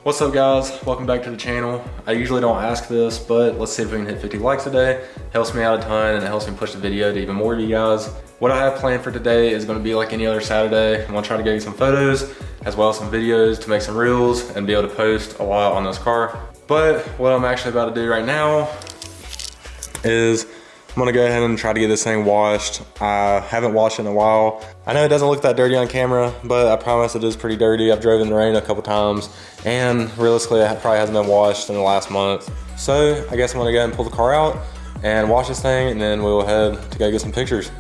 What's up guys, welcome back to the channel. I usually don't ask this, but let's see if we can hit 50 likes today. Helps me out a ton and it helps me push the video to even more of you guys. What I have planned for today is gonna be like any other Saturday. I'm gonna try to get you some photos as well as some videos to make some reels and be able to post a lot on this car. But what I'm actually about to do right now is I'm gonna go ahead and try to get this thing washed. I haven't washed it in a while. I know it doesn't look that dirty on camera, but I promise it is pretty dirty. I've driven in the rain a couple times, and realistically, it probably hasn't been washed in the last month. So I guess I'm gonna go ahead and pull the car out and wash this thing, and then we'll head to go get some pictures.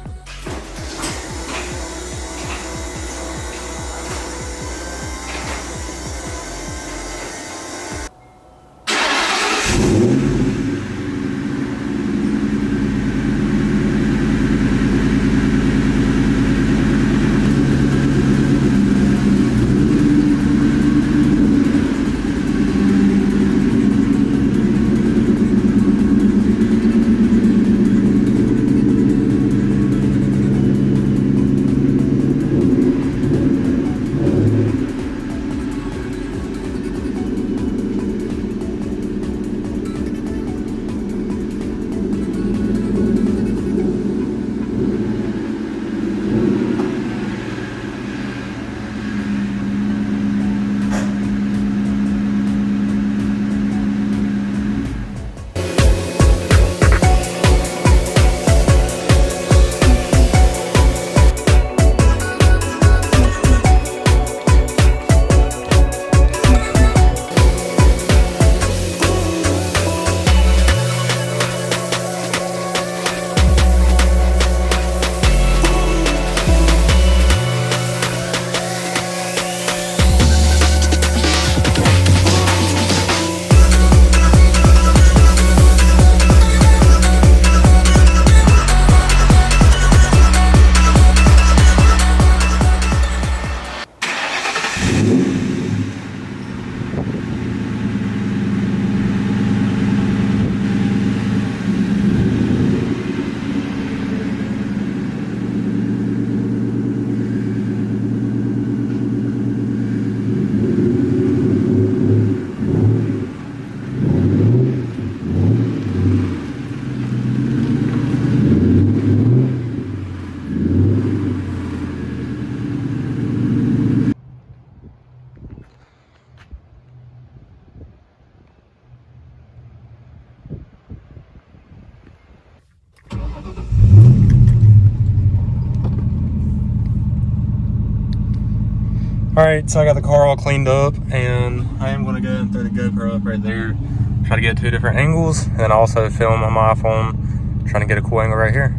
All right, so I got the car all cleaned up, and I am gonna go and throw the GoPro up right there, try to get 2 different angles, and also film on my iPhone, trying to get a cool angle right here.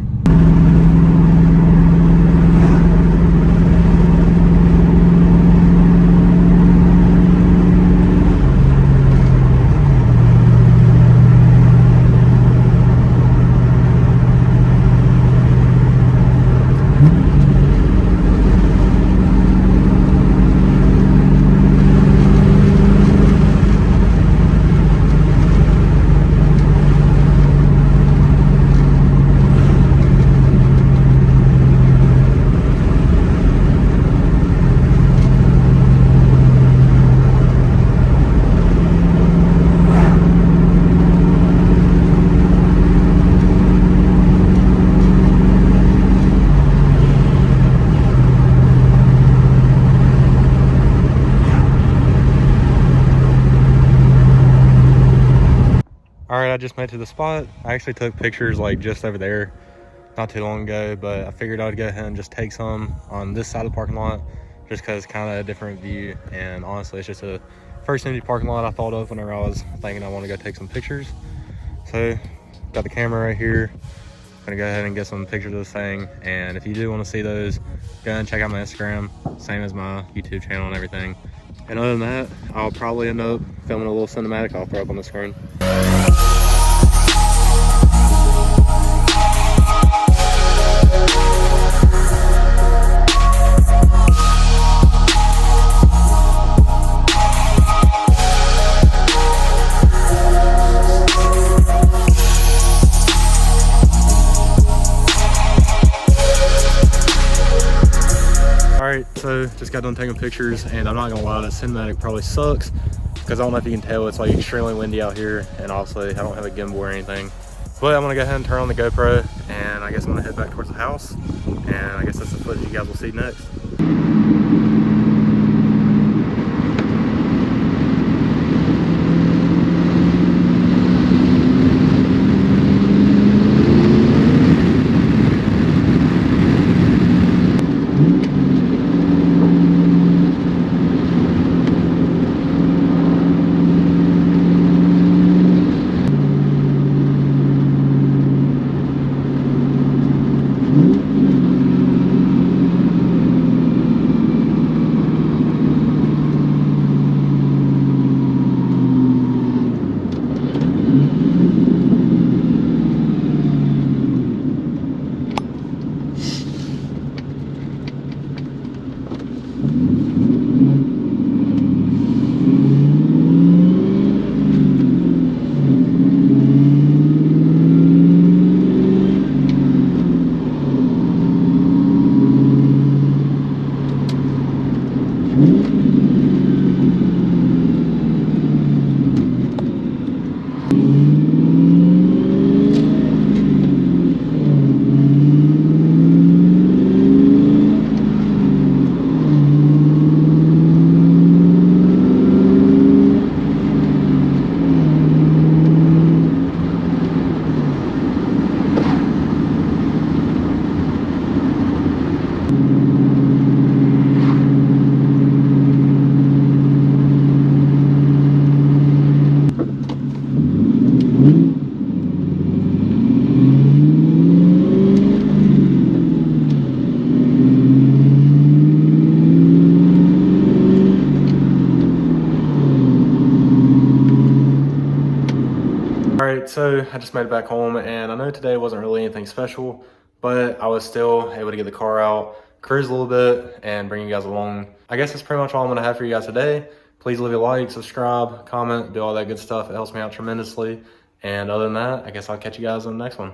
All right, I just made it to the spot. I actually took pictures like just over there not too long ago, but I figured I'd go ahead and just take some on this side of the parking lot just because it's kind of a different view. And honestly, it's just a first empty parking lot I thought of whenever I was thinking I want to go take some pictures. So got the camera right here. Gonna go ahead and get some pictures of this thing. And if you do want to see those, go ahead and check out my Instagram, same as my YouTube channel and everything. And other than that, I'll probably end up filming a little cinematic I'll throw up on the screen. So just got done taking pictures, and I'm not gonna lie, that cinematic probably sucks, because I don't know if you can tell, it's like extremely windy out here, and also I don't have a gimbal or anything. But I'm gonna go ahead and turn on the GoPro, and I guess I'm gonna head back towards the house, and I guess that's the footage you guys will see next. Alright, so I just made it back home, and I know today wasn't really anything special, but I was still able to get the car out, cruise a little bit, and bring you guys along. I guess that's pretty much all I'm going to have for you guys today. Please leave a like, subscribe, comment, do all that good stuff. It helps me out tremendously. And other than that, I guess I'll catch you guys on the next one.